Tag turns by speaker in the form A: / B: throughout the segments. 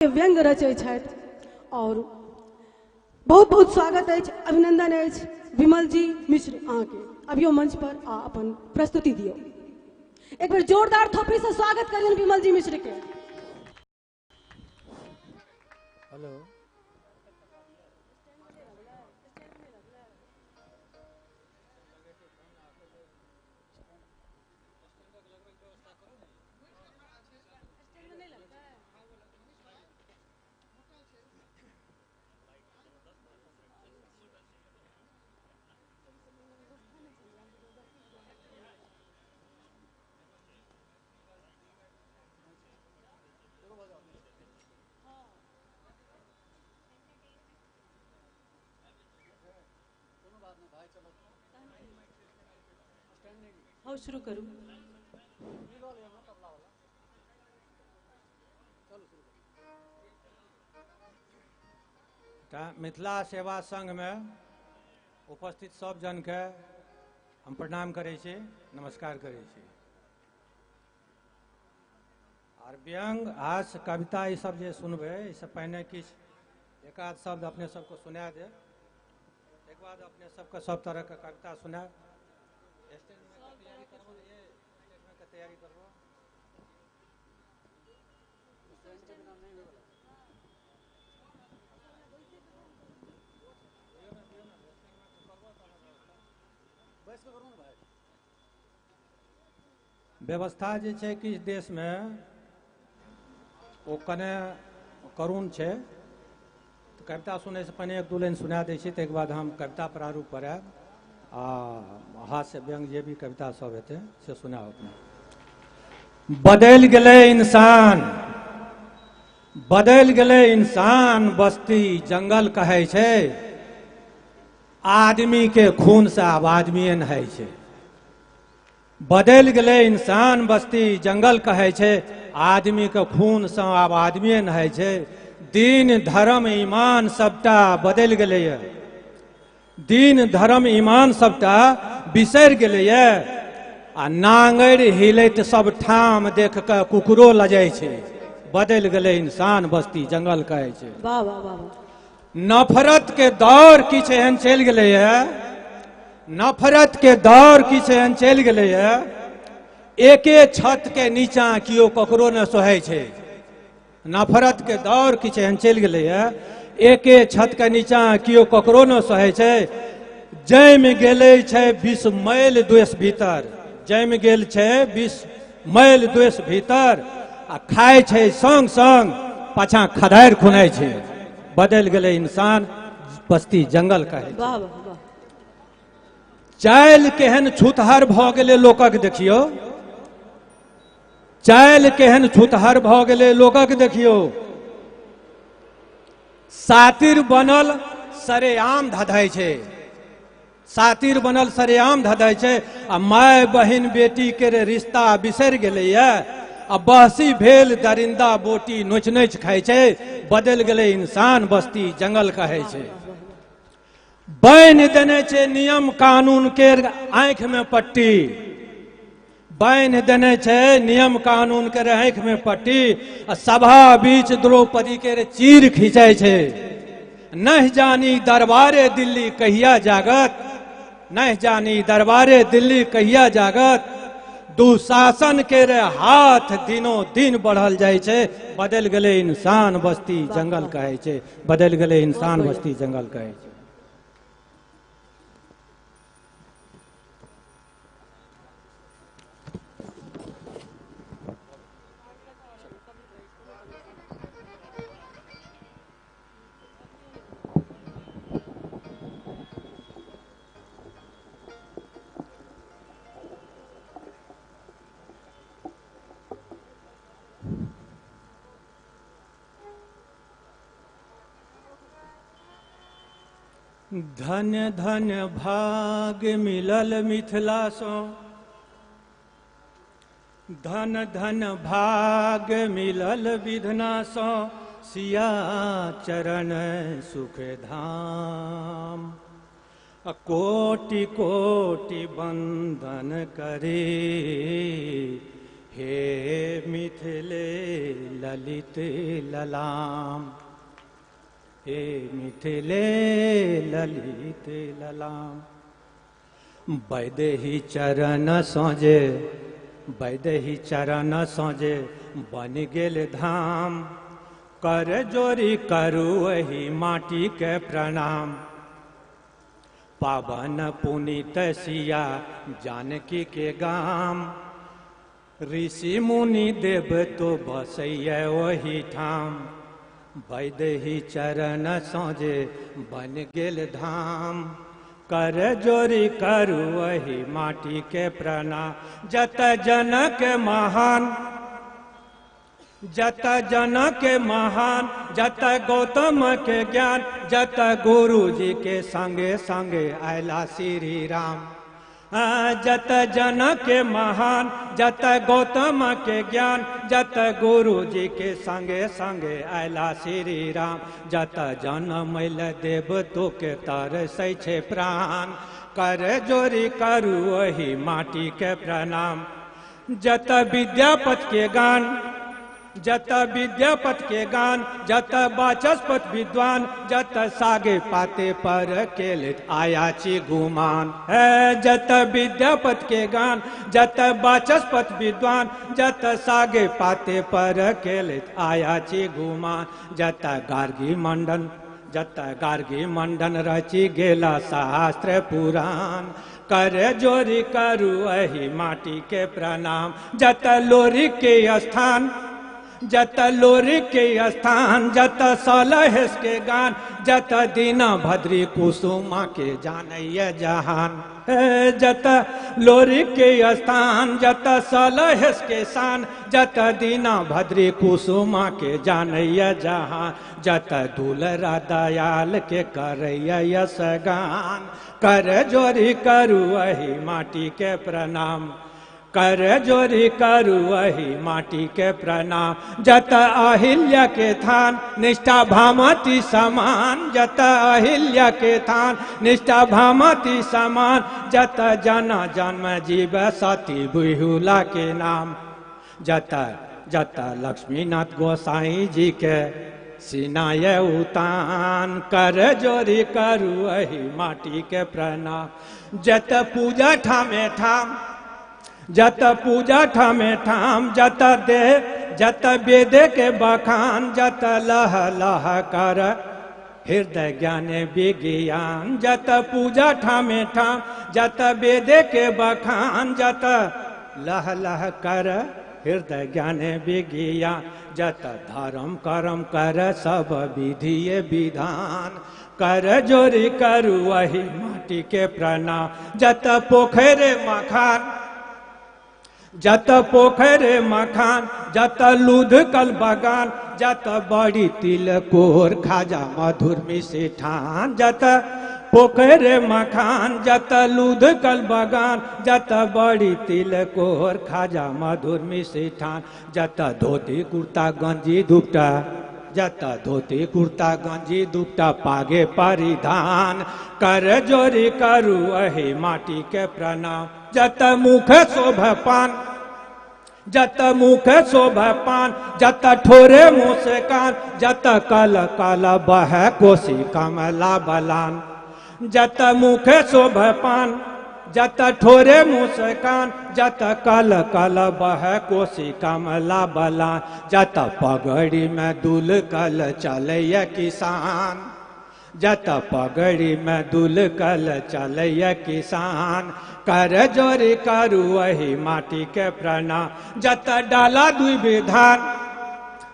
A: व्यंग रचै छथि और बहुत बहुत स्वागत है, अभिनंदन है विमल जी मिश्र अहाँके अभियो मंच पर आ अपन प्रस्तुति दियो। एक बार जोरदार थोपड़ी से स्वागत करियन विमल जी मिश्र के।
B: हेलो
A: हाँ शुरू करूँ।
B: मिथिला सेवा संघ में उपस्थित सब जन के हम प्रणाम करै छी, नमस्कार करै छी। और व्यंग हास्य कविता ये सब जे सुनबे इससे पहले किछ एक आध शब्द अपने सबको सुना दे, एक बाद अपने सबके सब तरह के कविता सुना। स्टेज में तैयारी करबो, ये स्टेज में तैयारी करबो। व्यवस्था जे छै कि देश में वो कने करुण छै, तो कविता सुने से पहले एक दू लाइन सुना दै छी, तक बाद हम कविता प्रारूप पर आयब आ हास्य व्यंग जे भी कविता सब हेतै से सुनाओ। अपने बदल गेलै इंसान, बदल गेलै इंसान, बस्ती जंगल कहै छै, आदमी के खून से आब आदमी नहाय छै। बदल गेलै इंसान, बस्ती जंगल कहै छै, आदमी के खून से आब आदमी नहाय छै। दीन धर्म ईमान सबटा बदल गेलैए, दीन धर्म ईमान सबटा बिसरि गेलैए। आ नांगैर हिलैत सब ठाम देख के कुकुरो लजाइ छै। बदल गेलै इंसान, बस्ती जंगल कहै छै।
A: वाह वाह वाह।
B: नफरत के दौर किछ एहन चलि गेलैए, नफरत के दौर किछ एहन चलि गेलैए, एके छत के नीचा कियो ककरो न सोहै छै। नफरत के दौर किछ एहन चलि गेलैए, एके छत के नीचा कियो ककरो न सोहै छै। जैम गेलै छै विष मैल द्वेष भीतर, जैम गेल छै विष मैल द्वेष भीतर, आ खाय छै संग संग पाछा खदारि खुनाइ छै। बदल गेलै इंसान, बस्ती जंगल कहै छै।
A: वाह वाह वाह।
B: चालि केहन छूतहर भऽ गेलै लोकक देखियौ, चालि केहन छूतहर भऽ गेलै लोकक देखियौ। सातिर बनल सरेआम धधाइ छै, सातिर बनल सरेआम धधाइ छै। आ माय बहिन बेटी के रिश्ता बिसरि गेलैए, आ बहसी भेल दरिंदा बोटी नोच नोच खाइ छै। बदल गेलै इंसान, बस्ती जंगल कहै छै। बान्हि देने छै नियम कानून के आंखि में पट्टी, बान्हि देने छै नियम कानून के आंखि में पट्टी। आ सभा बीच द्रौपदी के चीर खिंचाइ छै। नहीं जानी दरबारे दिल्ली कहिया जागत, नहीं जानी दरबारे दिल्ली कहिया जागत। दुशासन के हाथ दिनों दिन बढ़ल जाइ छै। बदल गेलै इंसान, बस्ती जंगल कहै छै। बदल गेलै इंसान, बस्ती जंगल कहै छै। धन्य धन्य भाग मिलल मिथिला सो, धन धन भाग मिलल विधना सो। सिया चरण सुख धाम, कोटि कोटि बंदन करे। हे मिथिले ललित ललाम, हे मिथिले ललित ललाम। वैदेही चरण सोजे, वैदेही चरण सोजे बन गेल धाम। कर जोरी करू वही माटी के प्रणाम। पावन पुनीत सिया जानकी के गाम। ऋषि मुनि देव तो बसैया वही ठाम। वैदेही चरण सोजे बन गेल धाम। कर जोरी करू वही माटी के प्रणाम। जत जनक महान, जत जनक महान, जत गौतम के ज्ञान, जत गुरु जी के संगे संगे आयला श्री राम। जत जनक महान, जत गौतम के ज्ञान, जत गुरु जी के संगे संगे आयला श्री राम। जत जनमैल देव तो के तरसै छे प्राण। कर जोरी करू वही माटी के प्रणाम। जत विद्यापति के गान, जत विद्यापति के गान, जत वाचस्पति विद्वान, जत सागे पाते पर केलित आया छी गुमान। है जत विद्यापति के गान, जत वाचस्पति विद्वान, जत सागे पाते पर केलित आया छी गुमान। जत गार्गी मंडन, जत गार्गी मंडन रची गेला शास्त्र पुराण। कर जोरी करू वही माटी के प्रणाम। जत लोरी के स्थान, जत लोरी के स्थान, जत सलहेश के गान, जत दीना भद्री कुसुमा के जानैया जहान। जत लोरी के स्थान, जत सलहेश के शान, जत दीना भद्री कुसुमा के जानैया जहान। जत दुलरा दयाल के करैया यश गान। कर जोरी करू वही माटी के प्रणाम। कर जोरी करू वही माटी के प्रणाम। जत अहिल्या के थान, निष्ठा भामती समान, जत अहिल्या के थान, निष्ठा भामती समान। जत जना जन्म जीव सती बिहुला के नाम। जत जत लक्ष्मीनाथ गोसाई जी के सिनाय उतान। कर जोरी करू वही माटी के प्रणाम। जत पूजा ठामे ठाम, जत पूजा ठामे ठाम, जत दे जत वेदे के बखान। जत लह लह कर हृदय ज्ञान विज्ञान। जत पूजा ठामे ठाम, जत वेदे के बखान। जत लह लह कर हृदय ज्ञान विज्ञान। जत धर्म कर्म कर सब विधिय विधान। कर जोरी करू वही माटी के प्रणाम। जत पोखरे मखान, जत पोखरे मखान, जत लूध कल बगान। जत बड़ी तिलकोर खाजा मधुर मिष्ठान। जत पोखरे मखान, जत लूध कल बगान। जत बड़ी तिलकोर खाजा मधुर मिष्ठान। जत धोती कुर्ता गंजी दुपटा, जत धोती कुर्ता गंजी दुपटा पागे परिधान। कर जोरी करू वही माटी के प्रणाम। जत मुख शोभा पान, जत मुख शोभा पान। जत ठोरे मुँह से कान, जत कल कल बह कोसी कमला बलान। जत मुख शोभा पान, जत ठोरे मुँह से कान। जत कल कल बह कोसी कमला बलान। जत पगड़ी में दुल कल चलैया किसान। जत पगड़ी में दुल कल चलैया किसान। कर जोरी करू वही माटी के प्रणाम। जत डाला दुई विधान,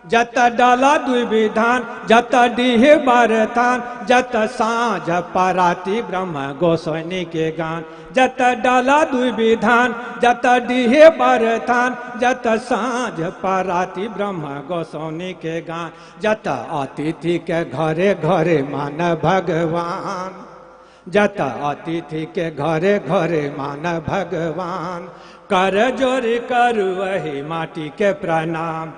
B: जत डाला दुई विधान। जत डीह बरतान, जत साँझ पराती ब्रह्म गोसाई के गान। जत डाला दुई विधान, जत डीह बरतान। जत साँझ पराती ब्रह्म गोसाई के गान। जत अतिथि के घरे घरे मान भगवान। जत अतिथि के घरे घरे मान भगवान। कर जोरी करू वही माटी के प्रणाम।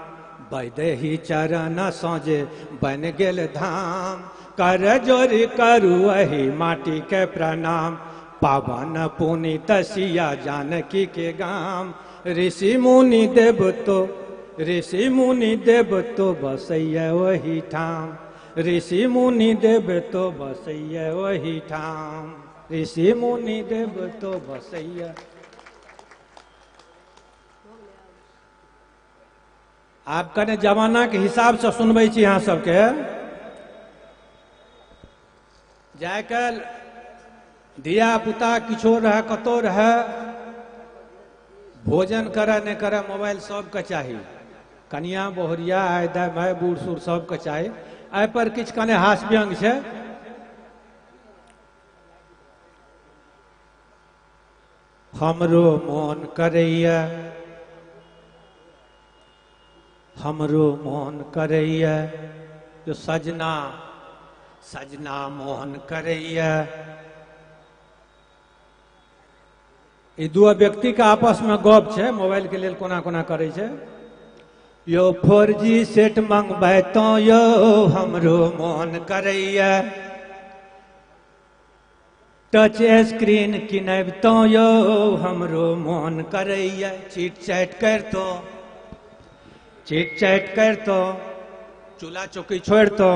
B: वैदेही चरण सोजे बन गेल धाम। कर जोरी करू वही माटी के प्रणाम। पावन पुनीत सिया जानकी के गाम। ऋषि मुनि देव तो बसैया वही ठाम, ऋषि मुनि देव तो बसैया वही ठाम, ऋषि मुनि देव तो बसैया। आप कने जमाना के हिसाब से सुनबै छी अहाँ सबके। जाकल धिया पुता किछो रहे कतौ रहे, भोजन करे नहीं करे मोबाइल सबके चाही, कनिया बहुरिया आय दाय भाई बूढ़ सूढ़ सबके चाही। एहि पर किछु कने हास्य व्यंग छै। हमरो मोन करैया, हमरो मोन करैया, जो सजना सजना मोहन करैया। ई दू व्यक्ति के आपस में गप छै, मोबाइल के लेल कोना कोना करे छै। यो 4G सेट मंगबै तो यो हमरो मोन करैया, टच स्क्रीन किनब तो यो हमरो मोन करैया। चीट चैट करतो, चीट चैट करतो, चूल्हा चौकी छोड़तो,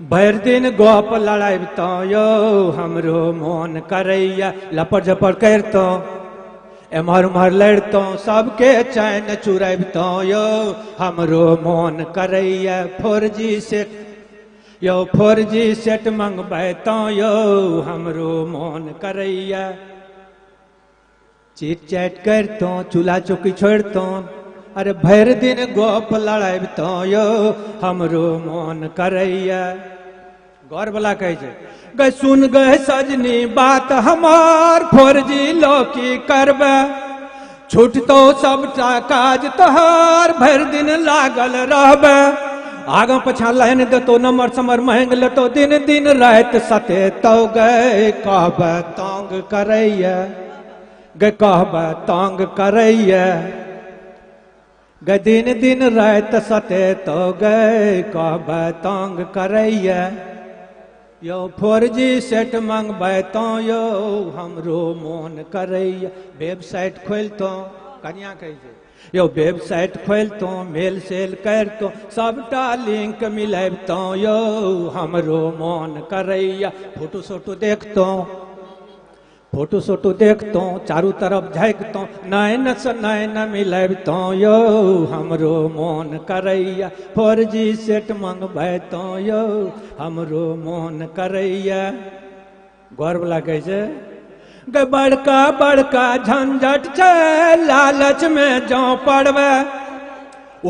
B: भरि दिन गप लड़ाबितो यो हमरो मोन करैया। लपड़ झपड़ करतो, एम्हर उम्हर लड़तो, सबके चैन चुराबितो यो हमरो मोन करैया। 4G सेट यो 4G सेट मंगबै तो यो हमरो मोन करैया। चीट चैट करतो, चूल्हा चौकी छोड़तो, अरे भरि दिन गप लड़ाबितो यो हमरो मोन करैया। घर वाला कहे छै, गै सुन गए सजनी बात हमार, 4G लो की करबे, छूटतो सबटा काज तोहार, भरि दिन लागल रहबे। आगा पछा लाइन देतो, नंबर समर महंग लेतो, दिन दिन रात सतेतो। गए कहबे तंग करैया, गए कहबे तंग करैया, गए दिन दिन रात सतेतो। गए कहबे तंग करैया। यो 4G सेट मंगबै तो यो हमरो मोन करैया। वेबसाइट खोलतो, कनिया कहै छै, यो वेबसाइट खोलतो, मेल सेल करतो, सबटा लिंक मिलाबितो यो हमरो मोन करैया। फोटो सोटो देखतो, फोटो सोटो देखतो, चारू तरफ झाँकतो, नैन से नैन मिलाबितो यो हमरो मोन करैया। 4G सेट मंगबै तो यो हमरो मोन करैया। घर वाला कहै छै, गे बड़का बड़का झंझट छै, लालच में जो पड़बै,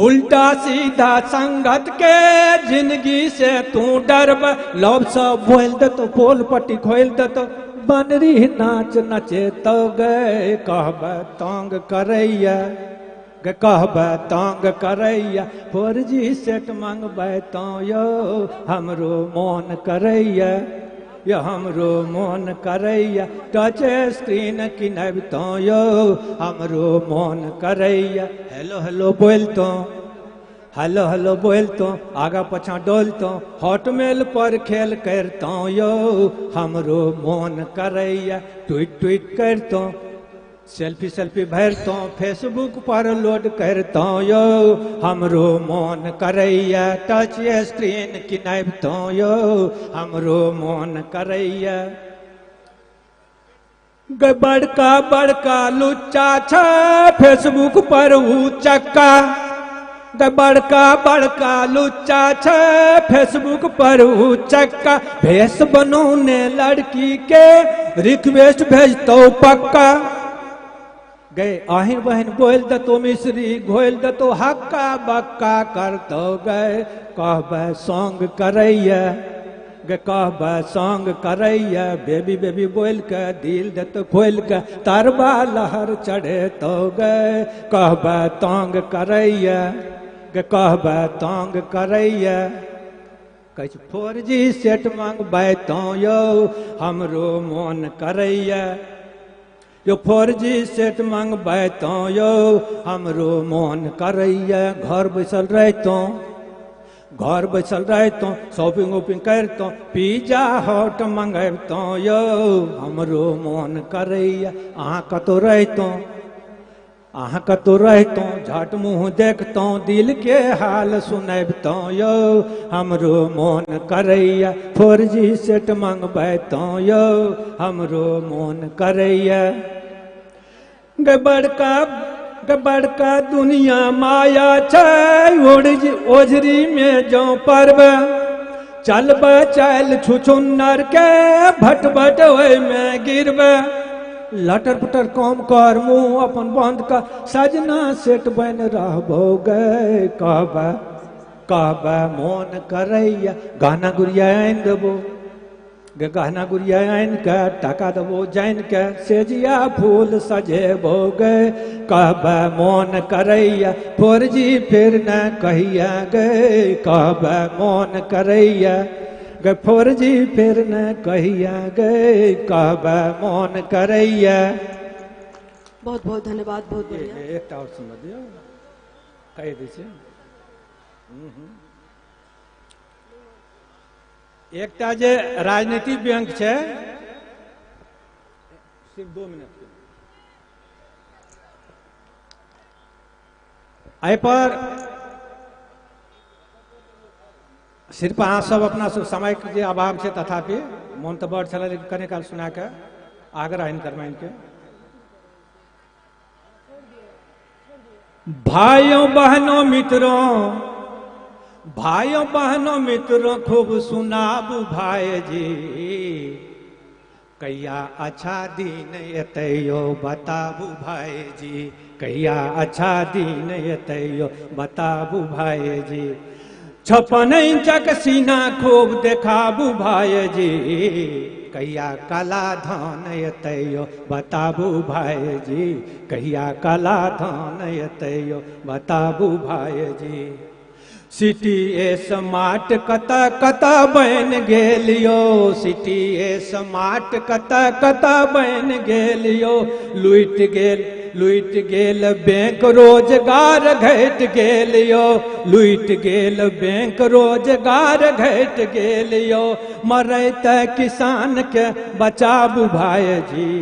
B: उल्टा सीधा संगत के जिंदगी से तू डरबै। लव सब बोल देतो, पोल पट्टी खोल देतो, बनरी नाच नचे तो। गए कहबे तंग करैया, गे कहबे तंग करैया। 4G सेट मंगबै तो यो हमरो मोन करैया, यो हमरो मोन करैया। टच स्क्रीन किनब तो यो हमरो मोन करैया। हेलो हेलो बोलतो, हेलो हेलो बोलतो, आगा पछा डोलतो, हॉटमेल पर खेल करतो यो हमरो मोन करैया। ट्वीट ट्वीट करतो, सेल्फी सेल्फी भरतो, फेसबुक पर लोड करतो यो हमरो मोन करैया। टच स्क्रीन किनबतो यो हमरो मोन करैया। गे बड़का बड़का लुच्चा छ, फेसबुक पर ऊ चक्का, गे बड़का बड़का लुच्चा छ, फेसबुक पर ऊ चक्का। भेष बनौने लड़की के रिक्वेस्ट भेजतो पक्का, गए आहिन बहन बोल दतो, मिश्री घोल दतो, हक्का बक्का करतो। गए कहबे सॉन्ग करैया, गे कहबे सॉन्ग करैया। बेबी बेबी बोल के दिल देतो खोल के, तरबा लहर चढ़े तो। गए कहबे तंग करैया, गे कहबे तंग करैया। कहै छै 4G सेट मंगबै तो यो हमरो मोन करैया, यो 4G सेट मंगबै तो यो हमरो मोन करैया। घर बैसल रहितो, घर बैसल रहितो, शॉपिंग वॉपिंग करतो, पिज्जा हॉट मंगबितो यो हमरो मोन करैया। अहाँ कतौ रहितो, अहाँ कतौ रहितौं झट मुँह देखतौं दिल के हाल सुनबितौं यौ हमरो मोन करैया 4G सेट मंगबैतौं यौ हमरो मोन करैया गे बड़का दुनिया माया छै ओझरी में जौ परबे चलबे चल छुछुन्नर के भट ओहि में गिरबे लटर पुटर काम कर मुँह अपन बंद कर सजना सेट बन रहबो गे कहबे मोन करैया गहना गुड़िया आनि देबो गे गहना गुड़िया आनि के टाका देबो जानि के सेजिया फूल सजेबो गे कहबे मोन करैया 4G फिर न कहिया गे कहबे मोन करैया गे 4G फिर न कहिया गे कहबे मोन करैया।
A: बहुत बहुत धन्यवाद। बहुत बढ़िया।
B: एकटा और सुन दियौ कहि दै छै एकटा जे राजनीतिक बैंक छै सिर्फ 2 मिनट एहि पर सिर्फ अहाँ सब अपना सब समय के जे अभाव छै तथापि मोन तऽ बड़ छलै लेकिन कने काल सुना के आग्रह हिनकर के भाइयों बहनों मित्रों खूब सुनाबू भाई जी कहिया अच्छा दिन एतै यौ बताबू भाई जी कहिया अच्छा दिन एतै यौ बताबू भाई जी 56 इंचक सीना खूब देखाबू भाई जी कहिया काला धान एतै यौ बताबू भाई जी कहिया काला धान एतै यौ बताबू भाई जी सिटी स्मार्ट कता बन गेल यौ सिटी स्मार्ट कता बन गेल यौ लुट गेल बैंक रोजगार घट गेल यौ लुट गेल बैंक रोजगार घट गेल यौ मरैत किसान के बचाबू भाई जी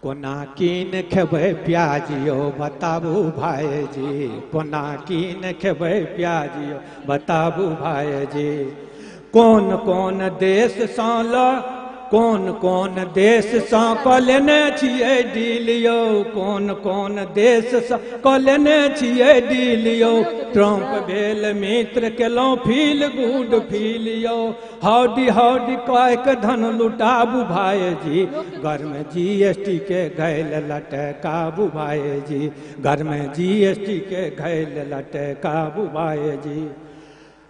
B: कोना कीन खेबै प्याज यौ बताबू भाई जी कोना कीन खेबै प्याज यौ बताबू भाई जी कोन देश सँ कऽ लेने छियै डील यौ कोन देश सँ कऽ लेने छियै डील यौ ट्रम्प भेल मित्र केलहुँ फील गुड फील यौ हाउडी कह के धन लुटाबू भाई जी घर में GST के घैल लटकाबू भाई जी घर में GST के घैल लटकाबू भाई जी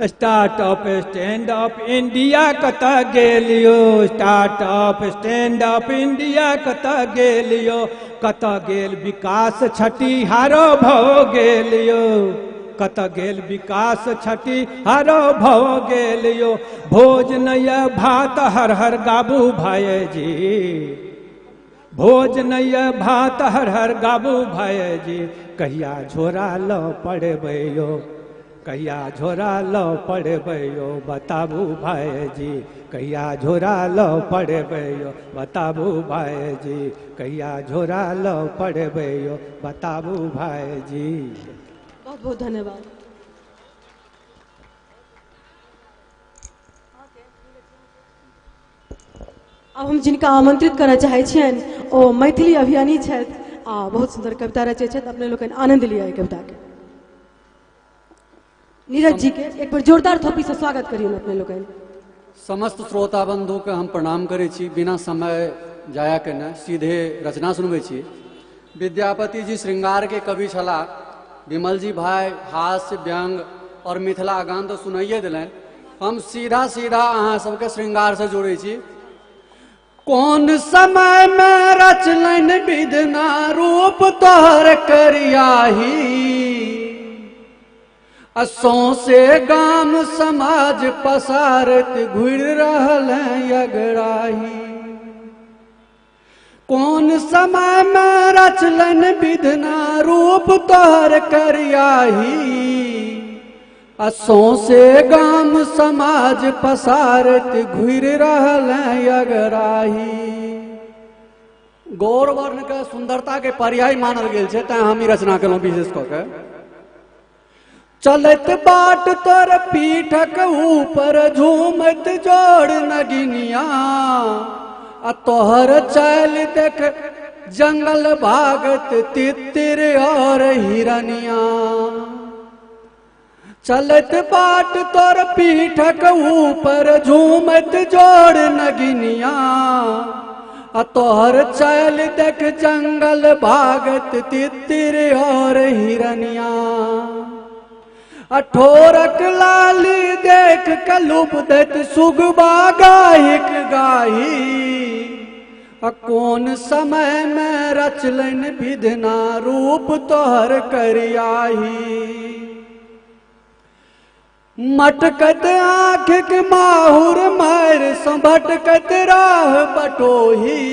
B: स्टार्टअप स्टैंड अप इंडिया कतऽ गेल यौ स्टार्टअप स्टैंड अप इंडिया कतऽ गेल यौ कतऽ गेल विकास छठिहारो भऽ गेल यौ कतऽ गेल विकास छठिहारो भऽ गेल यौ भोज नैया भात हर हर गाबू भाई जी भोज नैया भात हर हर गाबू भाई जी कहिया झोरा लऽ पड़बै यौ कहिया झोरा लऽ पड़बै यौ बताबू भाई जी कहिया झोरा लऽ पड़बै यौ बताबू भाई जी कहिया झोरा लऽ पड़बै यौ बताबू भाई जी।
A: बहुत बहुत धन्यवाद। अब हम जिनका आमंत्रित करय चाहै छियनि ओ मैथिली अभियानी छथि आ बहुत सुंदर कविता रचै छथि अपने लोकनि आनंद लिअ एहि कविता के। नीरज जी के एक बार जोरदार थोपी से स्वागत करियौ अपने लोग।
C: समस्त श्रोता बंधु के हम प्रणाम करै छी बिना समय जाया केने सीधे रचना सुनबै छी। विद्यापति जी श्रृंगार के कवि छला विमल जी भाई हास्य व्यंग और मिथिला गान तो सुनाइए दिलन हम सीधा अहाँ सबके श्रृंगार से जोड़ै छी। कौन समय में रचलन विधना रूप तोहर करियाही सौंसे गाम समाज पसारत घुर रहल अगराही। कौन समय में रचलन विधना रूप तोहर करियाही सौंसे गाम समाज पसारत घुर रहल अगराही। गौर वर्ण के सुंदरता के पर्याय मानल गेल छै, तें हम ई रचना केलहुँ विशेष कऽ के। चलत बाट तोर पीठक ऊपर झूमत जोड़ नगिनिया, आ तोहर चल देख जंगल भागत तितिर और हिरनिया। चलत बाट तोर पीठक ऊपर झूमत जोड़ नगिनिया, आ तोहर चल देख जंगल भागत तितिर और हिरनिया। अठोरक लाली देख कलुप दत सुगबा गाहिक गाही, कौन समय में रचलन विधना रूप तोहर करियाही। मटकत आँख माहुर मार संभटकत राह बटोही,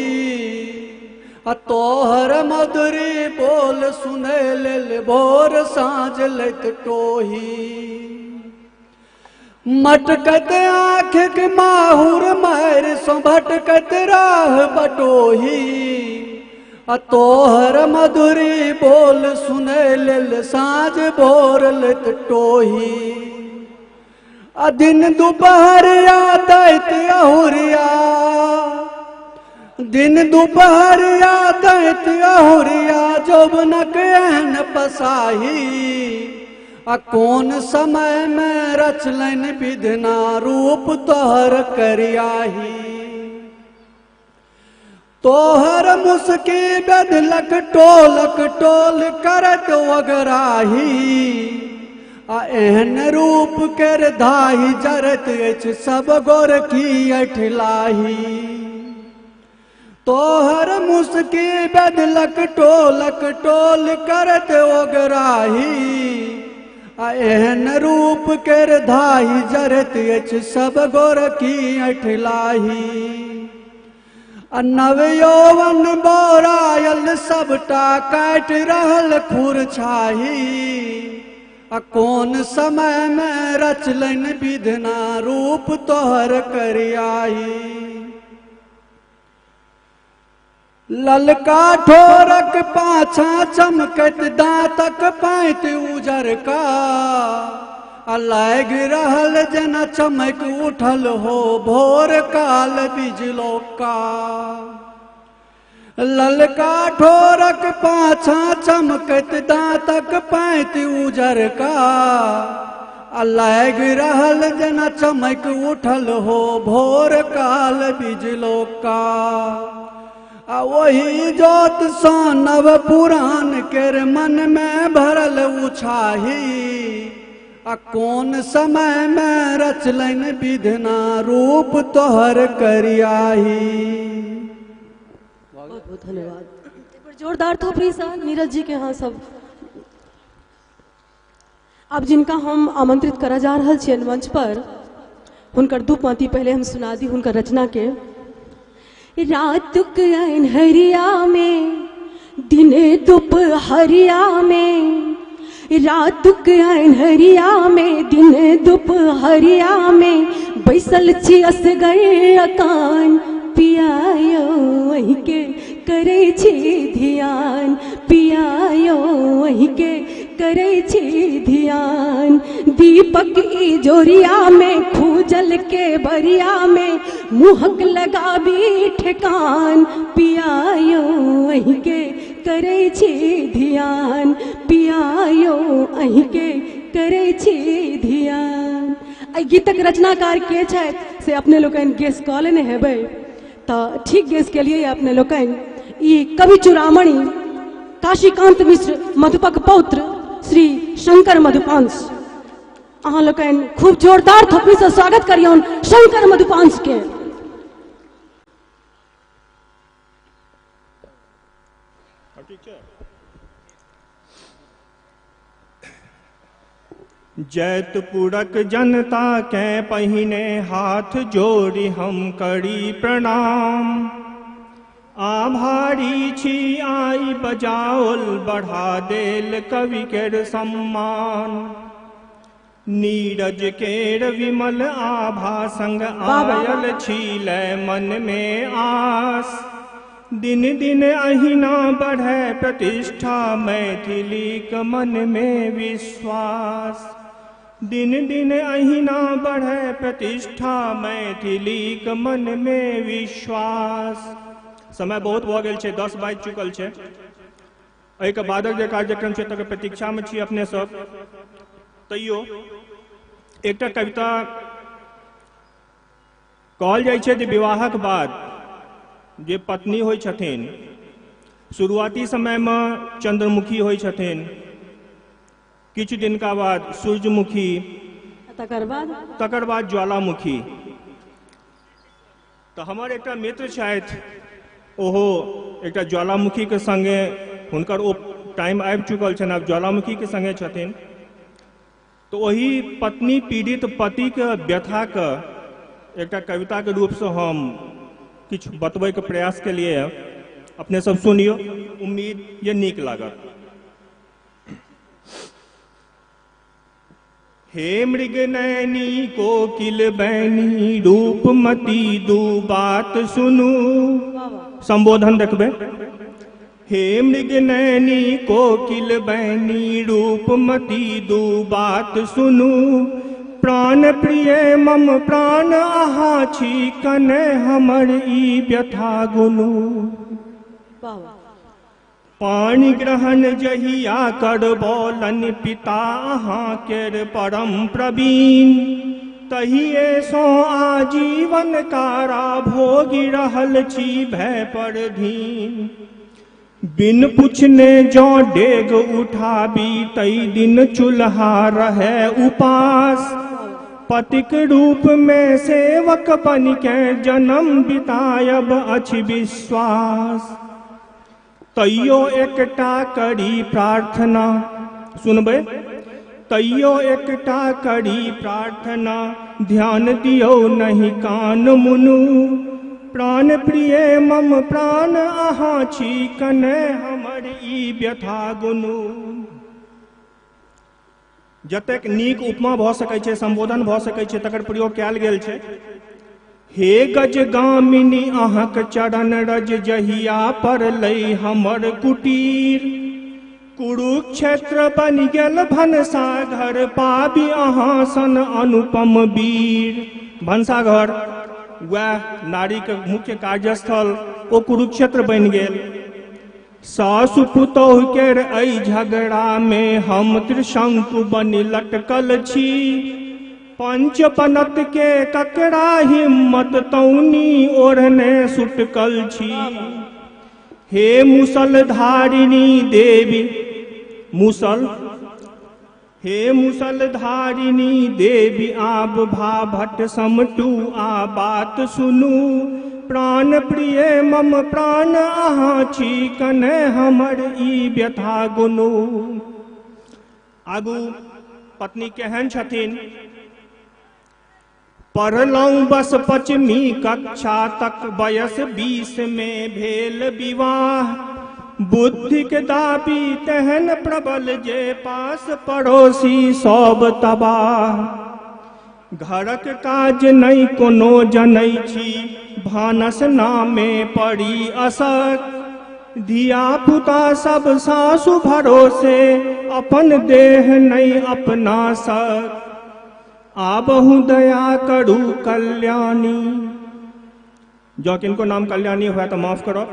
C: तोहर मधुरी बोल सुने लेल भोर साँझ लैत टोही। मटकत आँख माहुर मार संभटकत राह बटोही, तोहर मधुरी बोल सुने लेल साँझ भोर लैत टोही। दिन दोपहरिया दैत अहुरिया, दिन दोपहरिया दैत अहुरिया जौबनक एहन पसाही, कौन समय में रचलन विधना रूप तोहर करियाही। तोहर मुस्की बदलक टोलक टोल करत वगराही, एहन रूप कर धाही जरत अछि सब गोर की अठलाही। तोहर मुस्की बदलक टोलक टोल करत ओगराही, एहन रूप कर धाही जरत अछि सब गोर की अठलाही। नव यौवन बोरायल सबटा काट रहल खुर छाही, कौन समय में रचलन विधना रूप तोहर करियाही। ललका ठोरक पाछा चमकत दांतक पैंत उजर का, लाग रहल जना चमक उठल हो भोर काल बिजलो का। ललका ठोरक पाछा चमकत दांतक पैंत उजर का, लाग रहल जना चमक उठल हो भोर काल बिजलो का। वही जोत सा नव पुराण केर मन में भरल उछाही, कौन समय में रचलन विधना रूप तोहर करियाही।
A: बहुत बहुत धन्यवाद। एक बार जोरदार थोपड़ी सा नीरज जी के यहाँ सब। अब जिनका हम आमंत्रित करा जा रहा छियन मंच पर, हुनकर दू पंक्ति पहले हम सुना दी हुनकर रचना के। रातुक अन्हरिया में दिने दोपहरिया में, रातुक अन्हरिया में दिने दोपहरिया में, बैसल छी असगर कान पियायो वही के करे छी ध्यान, पियायो वही के करे छी ध्यान। दीपक ई जोरिया में खूजल के बरिया में, मुहक लगाबी ठेकान, पियायो वही के करे छी ध्यान, पियायो वही के करे छी ध्यान। एहि गीतक रचनाकार के छथि से अपने लोकनि गेस कऽ लेने हेबै, तऽ ठीक गेस के लिए अपने लोकनि ई कवि चूड़ामणि काशीकांत मिश्र मधुपक पौत्र श्री शंकर मधुपांश। अहाँ लोकनि खूब जोरदार थप्पी से स्वागत करियौन शंकर मधुपांश के।
D: जैतपुरक जनता के पहिने हाथ जोड़ी हम करी प्रणाम। आभारी छी आई बजाओल बढ़ा देल कवि केर सम्मान। नीरज केर विमल आभा संग आयल छीले मन में आस। दिन दिन अहिना बढ़े प्रतिष्ठा मैथिलीक मन में विश्वास। दिन दिन अहिना बढ़े प्रतिष्ठा मैथिलीक मन में विश्वास। समय बहुत भऽ गेल छै, 10 बाजि चुकल छै। एहिके बादक जे कार्यक्रम छै तकर प्रतीक्षामे छी अपने सब। तैयो एकटा कविता कहल जाइ छै जे विवाहक बाद जे पत्नी होइ छथिन शुरुआती समयमे चंद्रमुखी होइ छथिन, किछु दिनका बाद सूर्यमुखी, तकर बाद ज्वालामुखी। तऽ हमर एकटा मित्र छथि, ओहो एकटा ज्वालामुखी के संगे, हुनकर ओ टाइम आबि चुकल छनि, आब ज्वालामुखी के संगे छथिन। तो वही पत्नी पीड़ित पति के व्यथा के एकटा कविता के रूप से हम किछु बतबै के प्रयास के लिए अपने सब सुनियो, उम्मीद ये नीक लागत। हे मृग नैनी कोकिल बैनी रूपमती दू बात सुनू। संबोधन देखबे। हे मृग नैनी कोकिल बैनी रूपमती दू बात सुनू। प्राण प्रिय मम प्राण आहा छी, कने हमर ई व्यथा गुनु। पानी ग्रहण जहिया करबौलन पिता अहाँ केर परम प्रवीण। तहिए सो आजीवन कारा भोगी रहल छी भय परधीन। बिन पुछने जौ डेग उठाबी तई दिन चूल्हा रहे उपास। पतिक रूप में सेवक बन के जन्म बितायब अछि विश्वास। तैयो एकटा करी प्रार्थना, सुनबे, तैयो एकटा करी प्रार्थना, ध्यान दियो नहीं कान मुनु। प्राण प्रिय मम प्राण अहाँ छी, कने हमर ई व्यथा गुनु। जतेक नीक उपमा भऽ सकै छै, संबोधन भऽ सकै छै, तकर प्रयोग कयल गेल छै। हे गज गामिनी अहाँक चरण रज जहिया पर लई हमर कुटीर। कुरुक्षेत्र बन गेल भनसाघर, पाबी अहाँ सन अनुपम वीर। भनसाघर वह नारी के मुख्य कार्यस्थल, ओ कुरुक्षेत्र बन गेल। सासु पुतोह केर एहि झगड़ा में हम त्रिशंकु बनि लटकल छी। पंच बनत के ककरा हिम्मत, तौनी ओढ़ने सुटकल छी। हे मुसल धारिणी देवी, मुसल, हे मुसल धारिणी देवी आब भाभट समटू आ बात सुनू। प्राण प्रिय मम प्राण अहाँ छी, कने हमर ई व्यथा गुनु। आगू पत्नी केहन छथिन? पढ़लहुँ बस 5वीं कक्षा तक, वयस 20 में भेल विवाह। बुद्धि के दाबी तेहन प्रबल, जे पास पड़ोसी सब तबाह। घरक काज नहीं कोनो जनै छी, भानस नामे पड़ी असर। धिया पुता सब सासु भरोसे, अपन देह नहीं अपना सक। आबहु दया करू कल्याणी, जो किनको नाम कल्याणी हुआ तो माफ करो।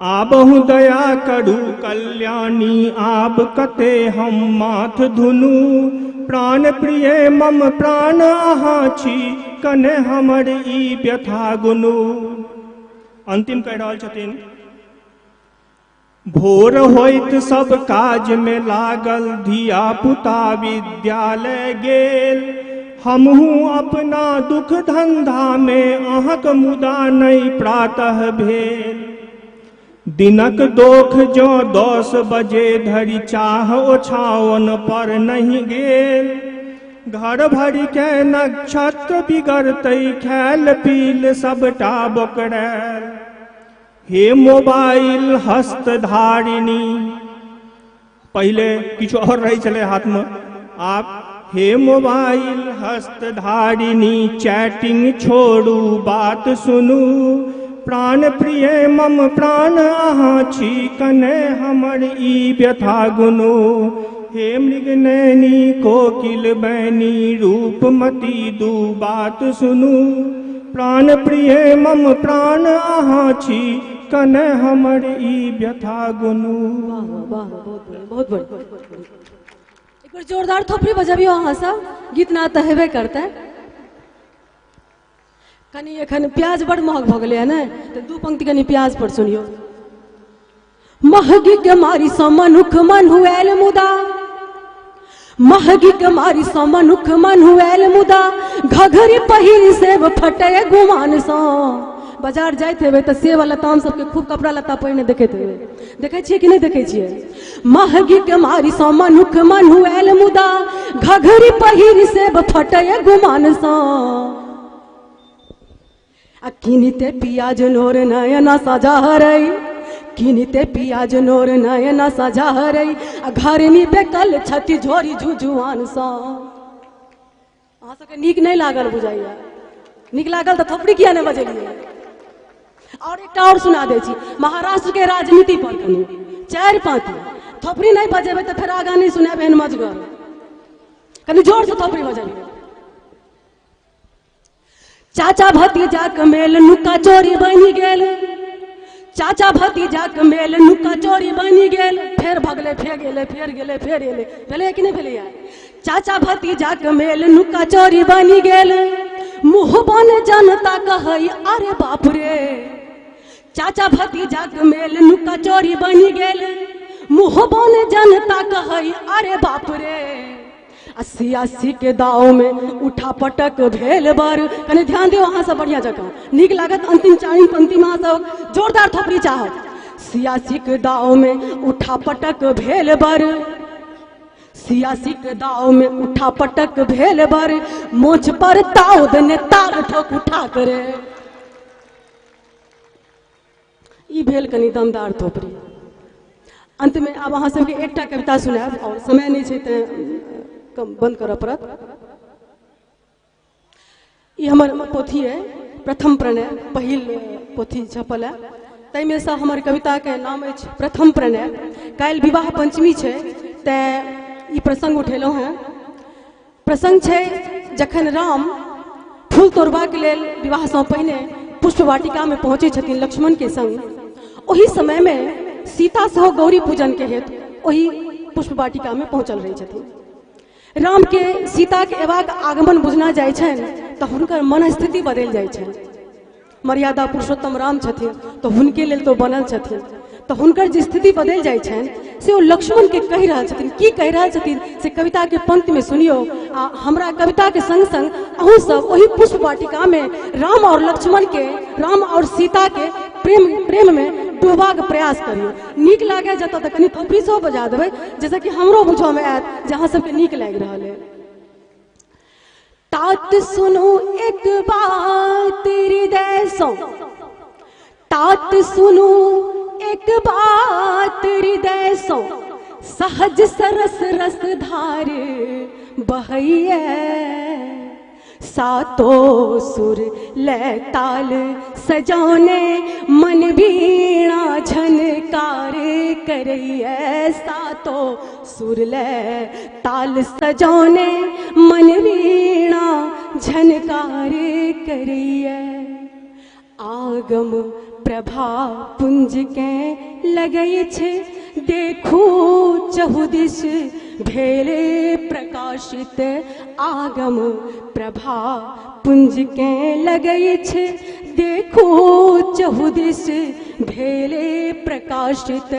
D: आबहु दया करू कल्याणी, आब कते हम माथ धुनु। प्राण प्रिय मम प्राण अहाँ छी, कने हमर ई व्यथा गुनु। अंतिम कह रहल छथिन। भोर होइत सब काज में लागल, धिया पुता विद्यालय गेल। हमहू अपना दुख धंधा में, अहाँक मुदा नहीं प्रातः भेल। दिनक दोख जो 10 बजे धरि, चाह ओछाओन पर नहीं गेल। घर भरि के नक्षत्र बिगड़तै, खैल पील सबटा बोकरैल। हे मोबाइल हस्तधारिणी, पहले किछु और रही चले हाथ में, आप हे मोबाइल हस्तधारिणी, चैटिंग छोड़ू बात सुनू। प्राण प्रिय मम प्राण अहाँ छी कने हमर ई व्यथा गुनु हे मृगनैनी कोकिल बैनी रूपमती दू बात सुनू प्राण प्रिय मम प्राण अहाँ छी कने हमर ई व्यथा गुनु।
A: वाह बहुत बढ़िया। एक बार जोरदार थोपड़ी बजाबियो अहाँ सब, गीत ना तऽ हेबे करतै। कनी एखन प्याज बड़ महग भऽ गेलै ने, तऽ दू पंक्ति कनी प्याज पर सुनियो। महगी के मारी सँ मनुख मन हुएल मुदा, महगी के मारी सँ मनुख मन हुएल मुदा, घघरी पहिर सेब फटे गुमान सँ। बाजार जाइत हेबै तऽ सेब वाला ताम सबके खूब कपड़ा लत्ता पहिने देखैत हेबै, देखै छियै कि नहीं देखै छियै? महगी के मारी सँ मनुख मन हुएल मुदा, घघरी पहिर सेब फटे गुमान सँ। किनिते पियाज नोर नयना सजा हरई, किनिते पियाज नोर नयना सजा हरई, घरनी बेकल छति झोरी झुझुआन सँ। अहाँ सबके नीक नहीं लागल बुझाइया, नीक लागल तऽ थोपड़ी किया नहीं बजेलिए? और एकटा और सुना दै छी महाराष्ट्र के राजनीति पर कनी 4 पाँति थोपड़ी नहीं बजेबै तऽ फेर आगाँ नहीं सुनाब एहन मजगर, कनी जोर से थोपड़ी बजेबै। चाचा भतीजा के मेल नुका चोरी बनी गेल, चाचा भतीजा के मेल नुका चोरी बनी गेल, फेर भगले फेर गेले फेर गेले फेर एले, भेलै कि नहीं भेलै? चाचा भतीजा के मेल नुका चोरी बनी गेल, मुँह बन जनता कहई अरे बाप रे। चाचा भतीजा के मेल नुका चोरी बनी गेल, मुँह बन जनता कहई अरे बाप रे। 80 के दाव में उठा पटक भेल बर, कने ध्यान दियो अहाँ सब बढ़िया जगह, नीक लागत अंतिम 4 पंक्ति में अहाँ सब जोरदार थोपड़ी चाहत। 86 के दाव में उठा पटक भेल बर, 86 के दाव में उठा पटक भेल बर, मोछ पर ताव देने तार ठोक उठा करे। ई भेल कनी दमदार थोपड़ी। अंत में अब अहाँ सबके एकटा कविता सुनाब, और समय नहीं छै तऽ बंद करऽ पड़त। ई हमर पोथी है प्रथम प्रणय, पहिल पोथी छपल है, ताहिमे सँ हमर कविता के नाम अछि प्रथम प्रणय। काल्हि विवाह पंचमी छै तेँ ई प्रसंग उठेलहुँ हैं। प्रसंग छै जखन राम फूल तोड़बाक लेल विवाह सँ पहिने पुष्प वाटिका में पहुँचे छथिन लक्ष्मण के संग। ओही समय में सीता सेहो गौरी पूजन के हेतु ओही पुष्प वाटिका में पहुँचल रही छथिन। राम के सीता के एबाक आगमन बुझना जाइ छनि तऽ हुनकर मनस्थिति बदलि जाइ छनि। मर्यादा पुरुषोत्तम राम छथिन तऽ हुनके लेल तो बनल छथिन, तऽ हुनकर जे स्थिति बदलि जाइ छनि से ओ लक्ष्मण के कहि रहल छथिन। की कहि रहल छथिन से कविता के पंक्ति में सुनियो। आ हमरा कविता के संग संग अहूँ सब वही पुष्प वाटिका में राम और लक्ष्मण के, राम और सीता के प्रेम में डूबा के प्रयास करियो। नीक लागे जतऽ तऽ कनी थोपड़ी सेहो बजा देबै, जैसे कि हमरो बुझऽ में आयत जे अहाँ सबके नीक लागि रहल है। तात सुनो एक बात हृदय सो, तात सुनो एक बात हृदय सो, सहज सरस रस धार बहैया। सातों सुर लय ताल सजाने, मन वीणा झनकार करैया। सातों सुर लय ताल सजाने, मन वीणा झनकार करैया। आगम प्रभा पुंज के लगै छै, देखू चहुदिश भेले प्रकाशित। आगम प्रभा पुंज के लगै छै, देखू चहुदिश भेले प्रकाशित।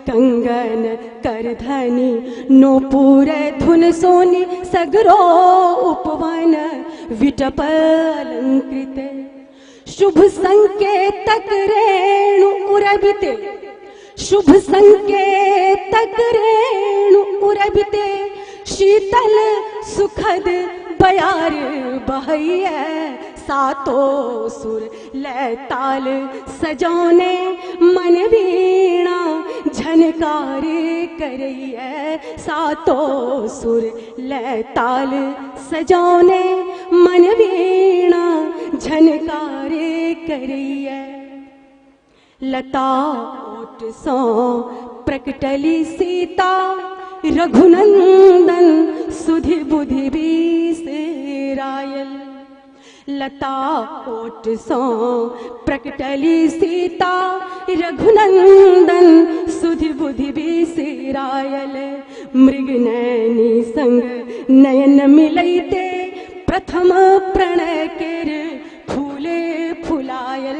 A: कंगन करधनी नूपुर धुन सोनी, सगरो उपवन विटप अलंकृत। शुभ संकेतक रेणु उरबिते, शुभ संकेतक रेणु उरबिते। शीतल सुखद बयार बहैया। सातों सुर लय ताल सजाने, मन वीणा झनकार करैया। सातों सुर लय ताल सजाने, मन वीणा झनकार करैया। लता ओट सो प्रकटली सीता, रघुनंदन सुधि बुधि बिसरायल। लता ओट सो प्रकटली सीता, रघुनंदन सुधि बुधि बिसरायल। मृग नैनी संग नयन मिलैते, प्रथम प्रणय केर फूले फुलायल।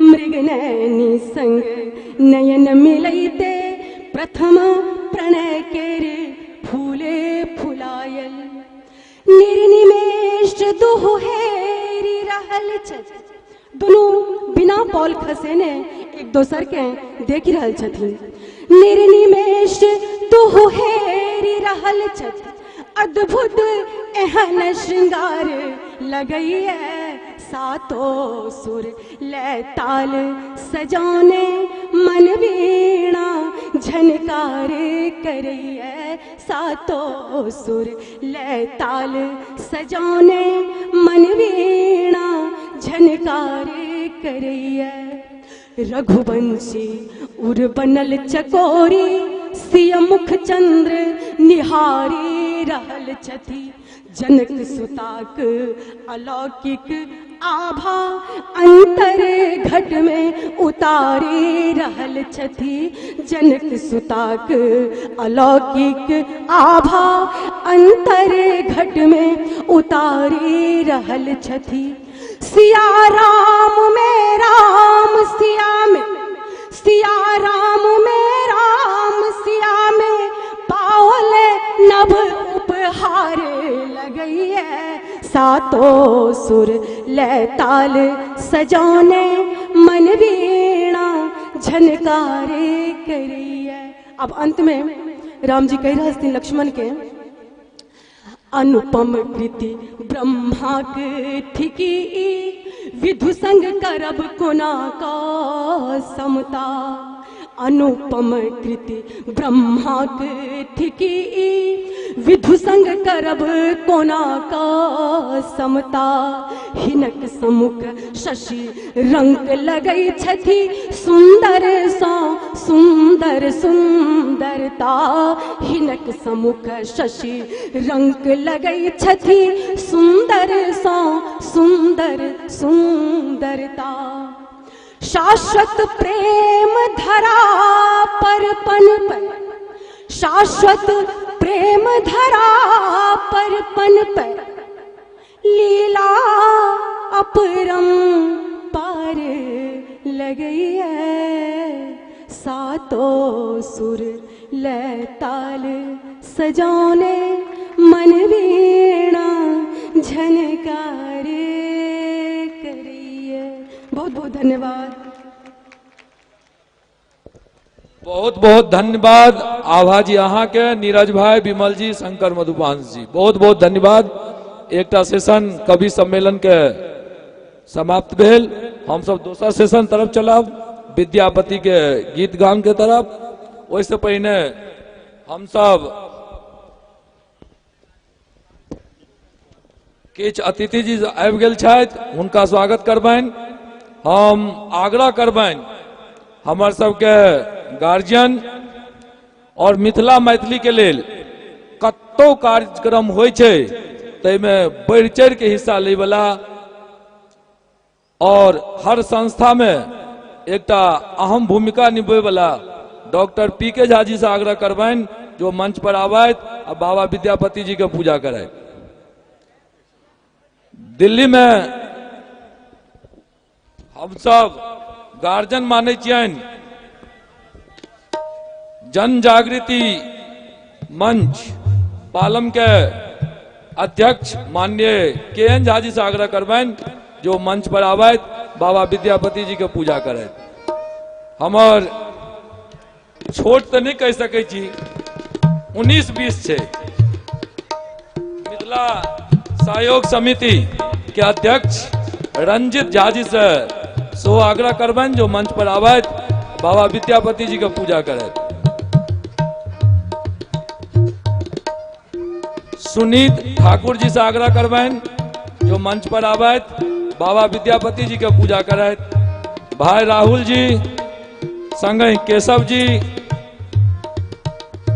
A: मृग नैनी संग नयन मिलैते, प्रथम प्रणय केर फूले फुलायल। निर्निमेष दुहु हेरी रहल छथि, दुनू बिना पौल खसेने एक दोसर के देख रहल छथिन। निर्निमेष दुहु हेरी रहल छथि, अद्भुत एहन श्रृंगार लगैया। सातो सुर लय ताल सजाने, मन वीणा झनकारे करैया। सातो सुर लय ताल सजाने, मन वीणा झनकारे करैया। रघुवंशी उर बनल चकोरी, सिय मुख चंद्र निहारी रहल छथि। जनक सुताक अलौकिक आभा, अंतर घट में उतारी रहल छथि। जनक सुताक अलौकिक आभा, अंतर घट में उतारी रहल छथि। सिया राम में राम सिया में, सिया राम में राम सिया में, पावल नभ उपहार लगैया। सातो सुर लय ताल सजाने, मन वीणा झनकारे करैया। अब अंत में राम जी कह रहे लक्ष्मण के, अनुपम कृति ब्रह्मा के ठिकी, विधु संग करब कोना का समता। अनुपम कृति ब्रह्मा के ठिकी, विधु संग करब कोना का समता। हिनक समुख शशि रंग लगै छथि, सुंदर सा सुंदर सुंदरता। हिनक समुख शशि रंग लगै छथि, सुंदर सा सुंदर सुंदरता। शाश्वत प्रेम धरा पर पनपै, शाश्वत प्रेम धरा पर पनपै। लीला अपरम पार लगैया। सातो सुर लय ताल सजाने, मन वीणा झनकारे करिए। बहुत बहुत धन्यवाद।
E: बहुत बहुत धन्यवाद आभा जी अहाँ के, नीरज भाई, विमल जी, शंकर मधुपांश जी, बहुत बहुत धन्यवाद। एकटा सेशन कवि सम्मेलन के समाप्त भेल। हम सब दोसर सेशन तरफ चलब, विद्यापति के गीत गान के तरफ। ओहिसे पहिने हम सब किछु अतिथि जी आबि गेल छथि, हुनका स्वागत करबनि। हम आग्रह करबनि हमर सबके गार्जियन और मिथिला मैथिली के लेल कतौ कार्यक्रम होइ छै तैमे बढ़ि चढ़ि के हिस्सा लै वाला, और हर संस्था में एकटा अहम भूमिका निभाबै वाला डॉक्टर पी.के. झा जी से आग्रह करबनि जो मंच पर आबैत आ बाबा विद्यापति जी के पूजा करैत। दिल्ली में हम सब गार्जियन माने छियनि, जन जागृति मंच पालम के अध्यक्ष माननीय के.एन. झा जी से आग्रह करबनि जो मंच पर आबैत बाबा विद्यापति जी के पूजा करैत। हमर छोट तो नहीं कह सकै छी, 19-20 छै। मिथिला सहयोग समिति के अध्यक्ष रंजित झा जी से सो आग्रह करबनि जो मंच पर आबैत बाबा विद्यापति जी के पूजा करैत। सुनीत ठाकुर जी से आग्रह करबनि जो मंच पर आबैत बाबा विद्यापति जी के पूजा करैत। भाई राहुल जी, संगे केशव जी,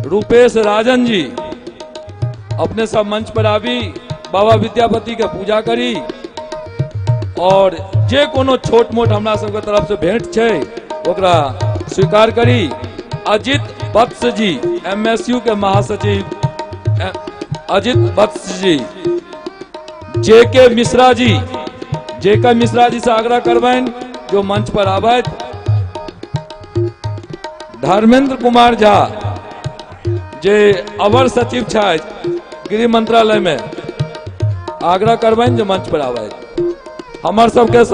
E: रूपेश राजन जी अपने सब मंच पर आबी, बाबा विद्यापति के पूजा करी और जे कोनो छोट मोट हमरा सबके तरफ से भेंट छै ओकरा स्वीकार करी। अजित वत्स जी, MSU के महासचिव अजित वत्स जी, JK मिश्रा जी से आग्रह करबैन जो मंच पर आबैत। धर्मेंद्र कुमार झा जे अवर सचिव छथि गृह मंत्रालय में, आग्रह करबैन जो मंच पर आबैत। हमर सबके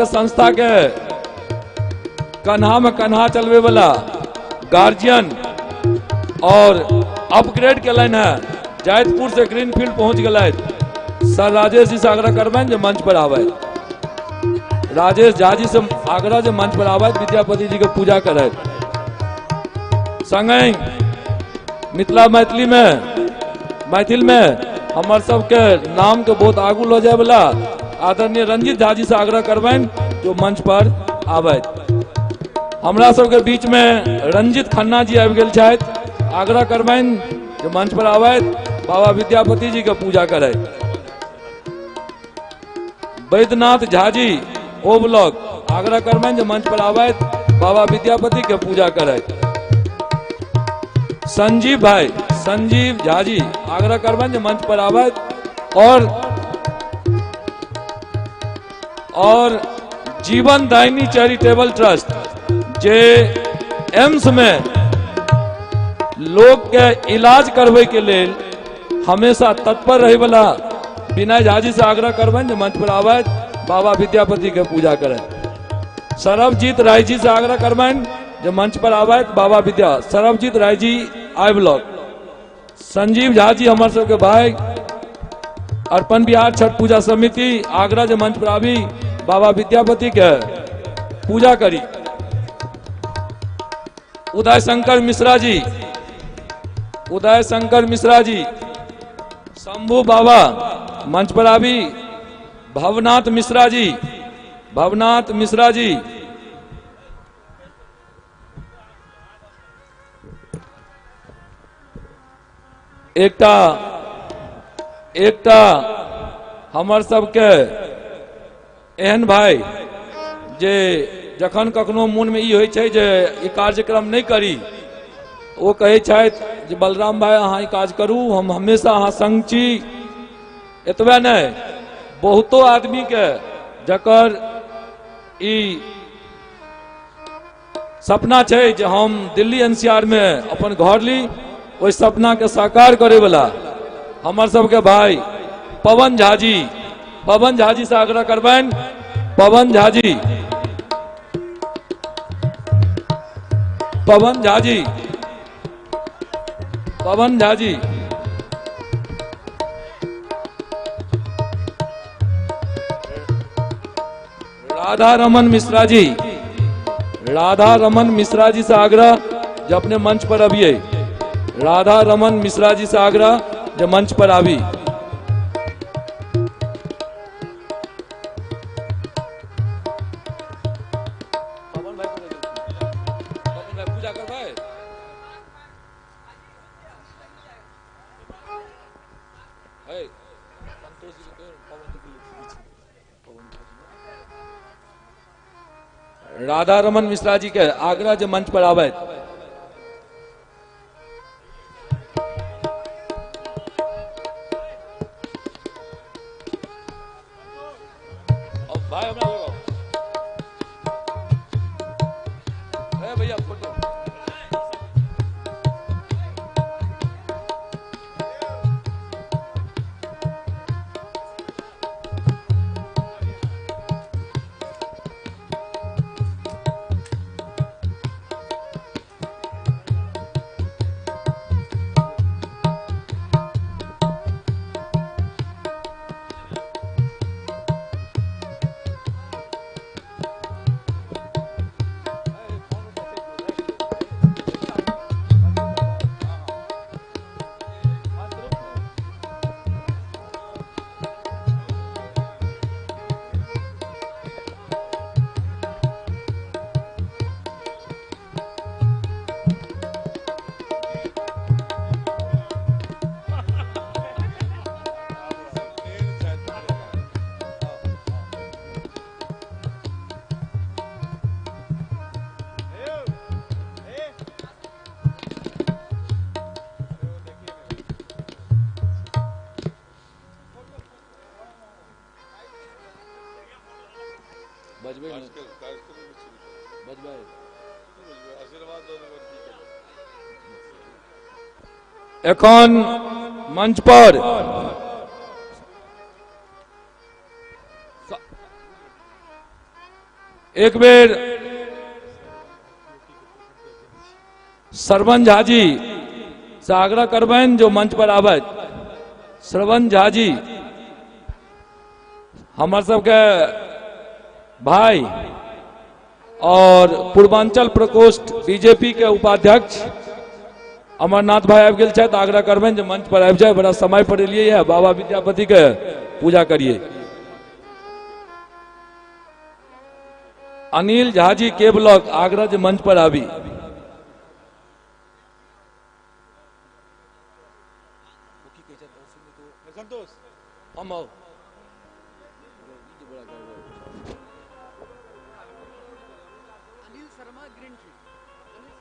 E: संस्था के कन्हा में कन्हा चलवे वाला गार्जियन और अपग्रेड के लाइन है, जैतपुर से ग्रीनफील्ड पहुंच गए सर राजेश जी से आग्रह करबैन जो मंच पर आवे। राजेश झा जी से आग्रह जो मंच पर आवे, विद्यापति जी के पूजा करे। संगे मैथिल में हमर सबके नाम के बहुत आगू लो जाए वाला आदरणीय रंजीत झा जी से आग्रह करबैन जो मंच पर आवे। हमरा सबके बीच में रंजीत खन्ना जी आबि गेल छथि, आग्रह करबैन जो मंच पर आवे, बाबा विद्यापति जी के पूजा करे। वैद्यनाथ झा जी ओ ब्लॉक, आग्रह करबैन जो मंच पर आवे, बाबा विद्यापति के पूजा करे। संजीव झा जी आग्रह करबैन जो मंच पर आवे और जीवन दायिनी चैरिटेबल ट्रस्ट जे एम्स में लोग के इलाज करवे के लेल हमेशा तत्पर रहे वाला विनय झा जी से आग्रह करबैन जो मंच पर आवे, बाबा विद्यापति के पूजा करे। सरबजीत राय जी से आग्रह करबैन जो मंच पर आवे, बाबा विद्या। Sarabjit Rai ji I block. संजीव झा जी हमारे सबके भाई, अर्पण बिहार छठ पूजा समिति, आग्रह जो मंच पर आवी, बाबा विद्यापति के पूजा करी। उदय शंकर मिश्रा जी, शंभू बाबा मंच पर आवी। भवनाथ मिश्रा जी, एकटा हमर सबके एहन भाई जे जखन कखनो मन में ई होइ छै जे ई कार्यक्रम नहीं करी, वो कहे छथि जे बलराम भाई अहाँ ई काज करू, हम हमेशा अहाँ संग छी। एतबे नहीं, बहुतो आदमी के जकर ई सपना छै जे हम दिल्ली NCR में अपन घर ली, ओहि सपना के साकार करे वाला हमर सबके भाई पवन झा जी से आग्रह करबैन। पवन झा जी, राधा रमन मिश्रा जी से आग्रह जो अपने मंच पर अभी। राधा रमन मिश्रा जी से आग्रह जो मंच पर आवी। पूजा करवाए। राधा रमन मिश्रा जी के आग्रह जो मंच पर आवे। भाई हमरा लगाओ। भैया फोटो। एखन मंच पर एक बेर श्रवण झा जी से आग्रह करबनि जो मंच पर आबैत। श्रवण झा जी हमर सबके भाई और पूर्वांचल प्रकोष्ठ बीजेपी के उपाध्यक्ष अमरनाथ भाई आबि गेल छथि। आग्रह करबनि जे मंच पर आबि जाए, बड़ा समय पर एलियै है, बाबा विद्यापति के पूजा करिए। अनिल झा जी के ब्लॉक आग्रह जे मंच पर आबी।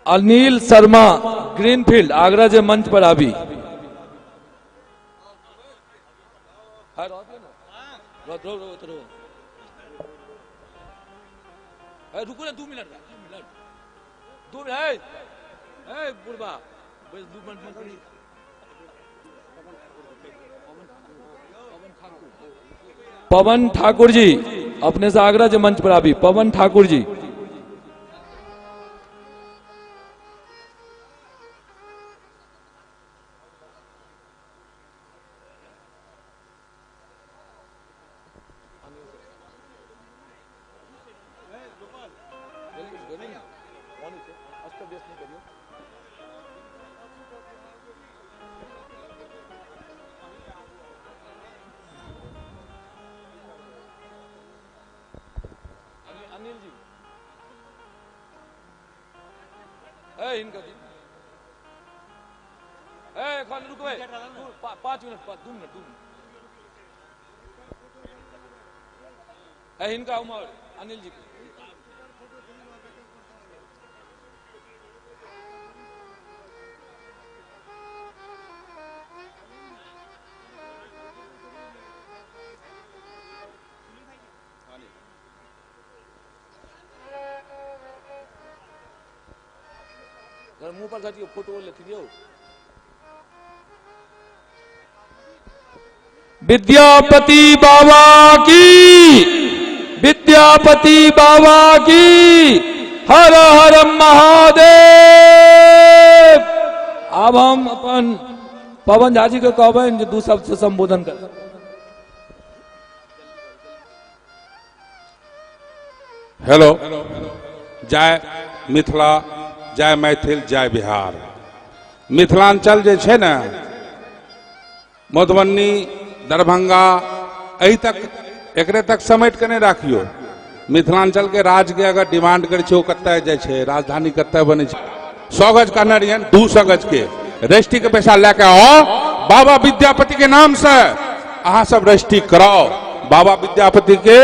E: अनिल शर्मा ग्रीनफील्ड आग्रह जे मंच पर आबी। रुको ना 2 मिनट 2 मिनट बुढ़बा 2 मिनट। पवन ठाकुर जी अपने से आग्रह जे मंच पर आबी। पवन ठाकुर जी इनका 5 मिनट 2 मिनट इनका उमर अनिल जी मुंह पर घटियो फोटो लेती दियो। विद्यापति बाबा की, विद्यापति बाबा की, हर हर महादेव। अब हम अपन पवन झा जी के कहबनि जे 2 शब्द से संबोधन कर।
F: हेलो, जय मिथिला, जय मैथिल, जय बिहार। मिथिलांचल जे छै ने, मधुबनी, दरभंगा, एहि तक एकरे तक समेट के नहीं राखियो। मिथिलांचल के राज्य के अगर डिमांड करे छे, कतय जाय छे, राजधानी कतय बने छे। 100 गज कहने रहिए, 200 गज के रजिस्ट्री के पैसा लेके आओ, बाबा विद्यापति के नाम से अहाँ सब रजिस्ट्री कराओ। बाबा विद्यापति के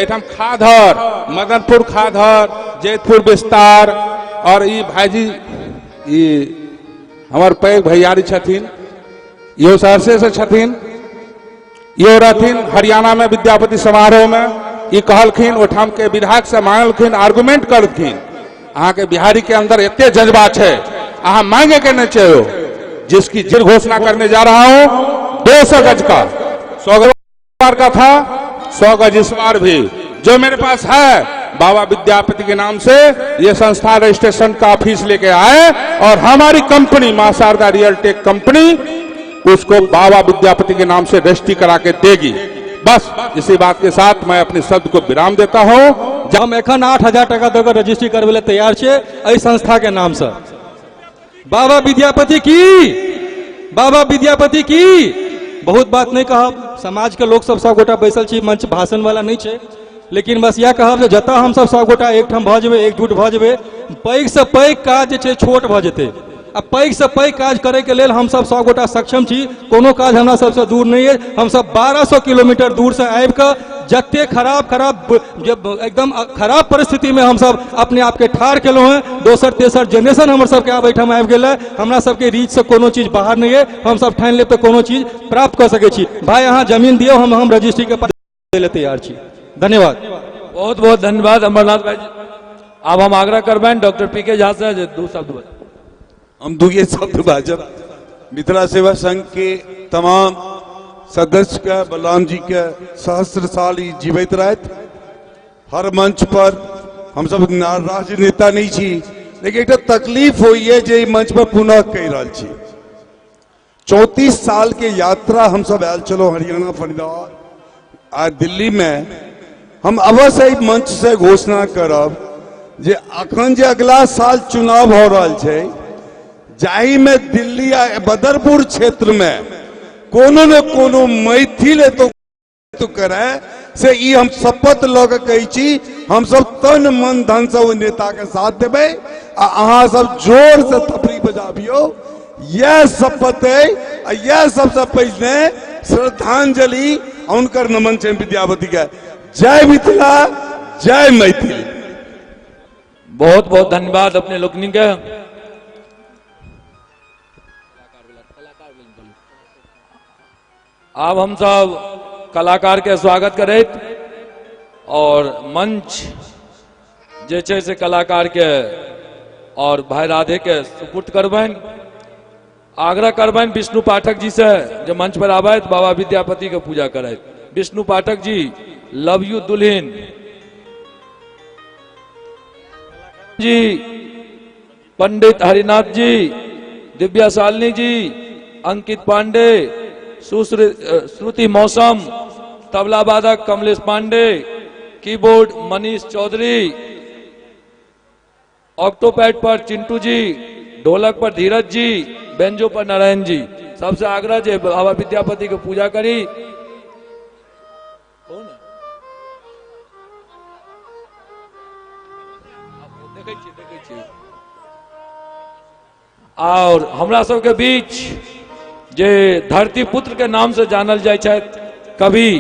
F: एठम खाधर, मदनपुर खाधर, जैतपुर विस्तार, और ई भाईजी ई हमार पैघ भैयारी छथिन, यो सहरसे से छथिन, यो रहथिन हरियाणा में विद्यापति समारोह में। ई कहलखिन, ओठाम के विधायक से मांगलखिन, आर्गुमेंट करलखिन, अहाँ के बिहारी के अंदर एते जज्बा है, अहाँ मांगे के नहीं चाहिए। जिसकी जिल घोषणा करने जा रहा हूं, 200 गज का, 100 गज का था, 100 गज इस बार भी जो मेरे पास है। बाबा विद्यापति के नाम से ये संस्था रजिस्ट्रेशन का ऑफिस लेके आए, और हमारी कंपनी मां शारदा रियल टेक कंपनी उसको बाबा विद्यापति के नाम से रजिस्ट्री करा के देगी। बस इसी बात के साथ मैं अपने शब्द को विराम देता हूं।
G: हम एखन 8,000 टका देकर रजिस्ट्री करबे ले तैयार छे एहि संस्था के नाम से। बाबा विद्यापति की, बाबा विद्यापति की। बहुत बात नहीं कहब, समाज के लोग सब गोटा बैसल छी, मंच भाषण वाला नहीं छे, लेकिन बस यह कहब जे जतऽ हम सब गोटा एकठाम भऽ जेबै, एकजुट भऽ जेबै, पैघ से पैघ काज जे छै छोट भऽ जेतै। आ पैघ से पैघ काज करे के लेल हम सब गोटा सक्षम छी। कोनो काज हमरा सबसे दूर नहीं है। हम सब 1200 किलोमीटर दूर से आबि कऽ जते खराब एकदम खराब परिस्थिति में हम सब अपने आप के ठाड़ केलहुँ हैं। दोसर तेसर जनरेशन हमर सबके आब एहिठाम आबि गेल है। हमरा सबके रीच से कोनो चीज बाहर नहीं है। हम सब ठानि लेब तऽ कोनो चीज प्राप्त कर सकै छी। भाई अहाँ जमीन दियौ, हम रजिस्ट्री के पास तैयार छी। धन्यवाद।
E: बहुत बहुत धन्यवाद अमरनाथ भाई जी। अब हम आग्रह करबें डॉक्टर पीके झा से जे दू शब्द बता।
F: हम दुए शब्द बाजब मिथिला सेवा संघ के तमाम सदस्य के बलराम जी के सहस्त्र साल ई जीवित रहत। हर मंच पर हम सब राजनेता नहीं छी, लेकिन एक तकलीफ हुई है जे ई मंच पर पुनः कह रहा छी। 34 साल के यात्रा हम सब आयल चलो हरियाणा फरीदाबाद आज दिल्ली में। हम अवश्य ई मंच से घोषणा करब जे अखन जे अगला साल चुनाव हो रहा है, जाहि में दिल्ली आ बदरपुर क्षेत्र में कोनो न कोनो मैथिल तो करे से ई हम शपथ ल के कही छी। हम सब तन मन धन से ओ नेता के साथ देबे आ अहाँ सब जोर से थपड़ी बजाबियो। यह शपथ है, यह सबसे पहले श्रद्धांजलि उनकर नमन छै विद्यापति के। जय मिथिला, जय मैथिल।
E: बहुत बहुत धन्यवाद अपने लोकनि के। अब हम सब कलाकार के स्वागत करैत और मंच जे छै से कलाकार के और भाई राधे के सुपुर्द करबनि। आग्रह करबनि विष्णु पाठक जी से जो मंच पर आबैत बाबा विद्यापति के पूजा करैत। विष्णु पाठक जी, लव यू दुल्हन जी, पंडित हरिनाथ जी, दिव्या शालिनी जी, अंकित पांडे, श्रुति मौसम, तबला वादक कमलेश पांडे, कीबोर्ड मनीष चौधरी, ऑक्टोपैड पर चिंटू जी, ढोलक पर धीरज जी, बेंजो पर नारायण जी। सबसे आग्रह जे बाबा विद्यापति के पूजा करी। और हमरा सबके बीच जे धरती पुत्र के नाम से जानल जाय छथि कवि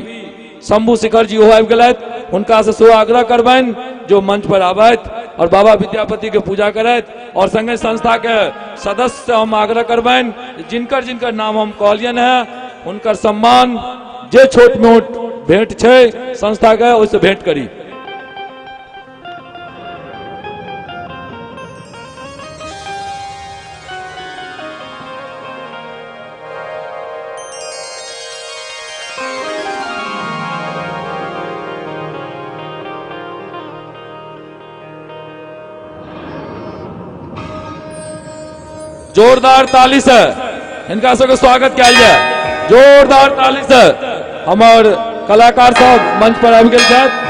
E: शंभू शिखर जी, ओ आबि गेलथि। हुनका से सेहो आग्रह करबनि जो मंच पर आबैत और बाबा विद्यापति के पूजा करैत। और संगे संस्था के सदस्य से हम आग्रह करबनि जिनकर जिनकर नाम हम कहलियन है उनकर सम्मान जे छोट मोट भेंट छै संस्था के ओहिसे भेंट करी। जोरदार ताली से इनका सबके स्वागत किया जाए। जोरदार ताली से हमार कलाकार सब मंच पर आबि गेल छथि।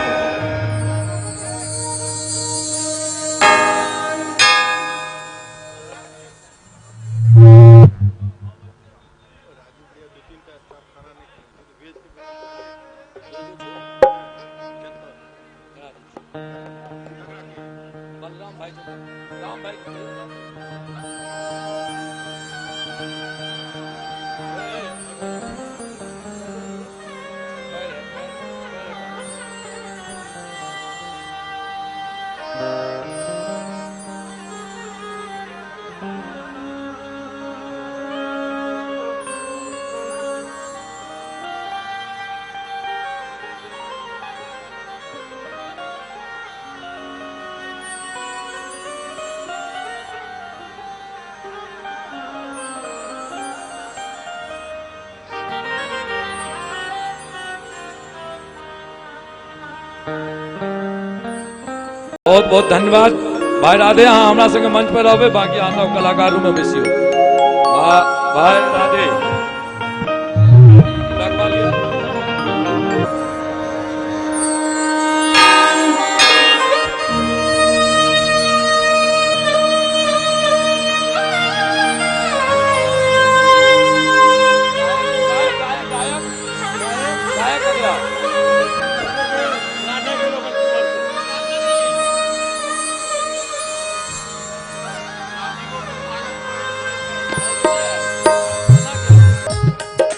E: बहुत बहुत धन्यवाद भाई राधे। हाँ हमरा संगे मंच पर रहबे, बाकी अहाँ सब कलाकारों में बेसी हो। भाई